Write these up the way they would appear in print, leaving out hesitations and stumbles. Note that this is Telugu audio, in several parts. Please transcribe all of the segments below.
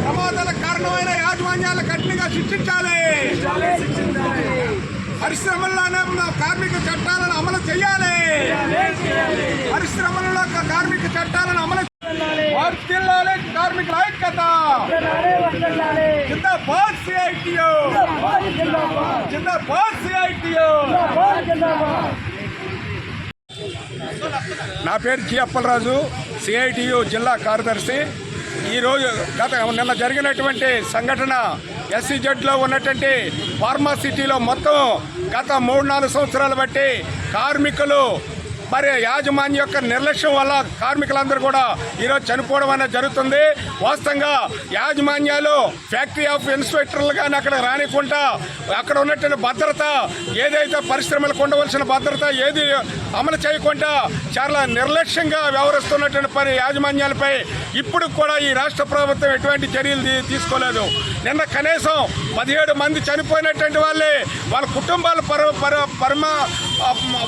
ప్రమాదాలకు కారణమైన యాజమాన్యాలను కఠినంగా శిక్షించాలి. పరిశ్రమల్లోనే కార్మిక చట్టాలను అమలు చేయాలి. పరిశ్రమలలో కార్మిక చట్టాలను అమలు వర్ధిల్లాలి. కార్మికుల ఐక్యత. జిందాబాద్ సిఐటియు. జిందాబాద్ సిఐటియు. నా పేరు జి అప్పలరాజు, సిఐటియు జిల్లా కార్యదర్శి. ఈరోజు నిన్న జరిగినటువంటి సంఘటన SEZలో ఉన్నటువంటి ఫార్మాసిటీలో మొత్తం గత 3-4 సంవత్సరాలు బట్టి కార్మికులు మరి యాజమాన్యం యొక్క నిర్లక్ష్యం వల్ల కార్మికులందరూ కూడా ఈరోజు చనిపోవడం అనేది జరుగుతుంది. వాస్తవంగా యాజమాన్యాలు ఫ్యాక్టరీ ఆఫ్ ఇన్స్పెక్టర్లు కానీ అక్కడ రానికుండా అక్కడ ఉన్నటువంటి భద్రత ఏదైతే పరిశ్రమలకు ఉండవలసిన భద్రత ఏది అమలు చేయకుండా చాలా నిర్లక్ష్యంగా వ్యవహరిస్తున్నటువంటి యాజమాన్యాలపై ఇప్పుడు కూడా ఈ రాష్ట్ర ప్రభుత్వం ఎటువంటి చర్యలు తీసుకోలేదు. నిన్న కనీసం 17 మంది చనిపోయినటువంటి వాళ్ళ కుటుంబాల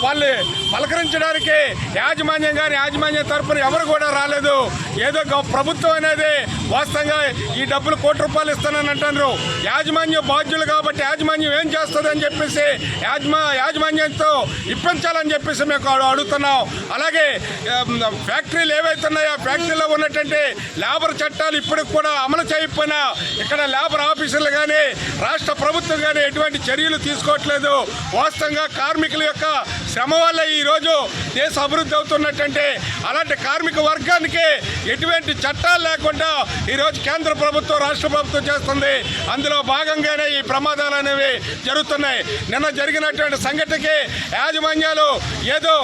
వాళ్ళు పలకరించడానికి యాజమాన్యం కానీ యాజమాన్యం తరఫున ఎవరు కూడా రాలేదు. ఏదో ప్రభుత్వం అనేది వాస్తవంగా ఈ డబ్బులు ₹1 కోటి ఇస్తానని అంటున్నారు. యాజమాన్యం బాధ్యులు కాబట్టి యాజమాన్యం ఏం చేస్తుంది అని చెప్పేసి యాజమాన్యంతో ఇప్పించాలని చెప్పేసి మేము అడుగుతున్నాం. అలాగే ఫ్యాక్టరీలు ఏవైతే ఉన్నాయో ఆ ఫ్యాక్టరీలో ఉన్నటువంటి లేబర్ చట్టాలు ఇప్పటికి కూడా అమలు చేయకపోయినా ఇక్కడ లేబర్ ఆఫీసర్లు కానీ రాష్ట్ర ప్రభుత్వం కానీ ఎటువంటి చర్యలు తీసుకోవట్లేదు. వాస్తవంగా కార్మికుల యొక్క శ్రమ వల్ల ఈరోజు దేశ అభివృద్ధి అవుతున్నట్టంటే అలాంటి కార్మిక వర్గానికి ఎటువంటి చట్టాలు లేకుండా ఈరోజు కేంద్ర ప్రభుత్వం రాష్ట్ర ప్రభుత్వం చేస్తుంది. అందులో భాగంగానే ఈ ప్రమాదాలు అనేవి జరుగుతున్నాయి. నిన్న జరిగినటువంటి సంఘటనకి యాజమాన్యాలు ఏదో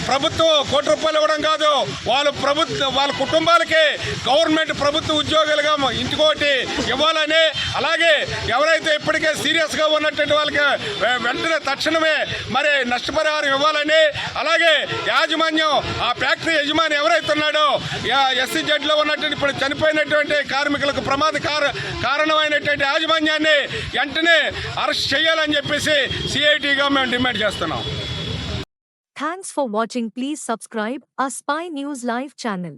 ప్రభుత్వం ₹1 కోటి ఇవ్వడం కాదు, వాళ్ళ కుటుంబాలకి గవర్నమెంట్ ప్రభుత్వ ఉద్యోగులుగా ఇంటికోటి ఇవ్వాలని, అలాగే ఎవరైతే ఇప్పటికే సీరియస్గా ఉన్నటువంటి వాళ్ళకి వెంటనే తక్షణమే మరి నష్టపరిహారం ఇవ్వాలని, అలాగే యాజమాన్యం ఆ ఫ్యాక్టరీ యజమాని ఎవరైతే ఉన్నాడో SEZలో ఉన్నటువంటి ఇప్పుడు చనిపోయినటువంటి కార్మికులకు ప్రమాద కారణమైనటువంటి యాజమాన్యాన్ని వెంటనే అరెస్ట్ చేయాలని చెప్పేసి CITగా మేము డిమాండ్ చేస్తున్నాం. Thanks for watching. Please subscribe our Spy News Live channel.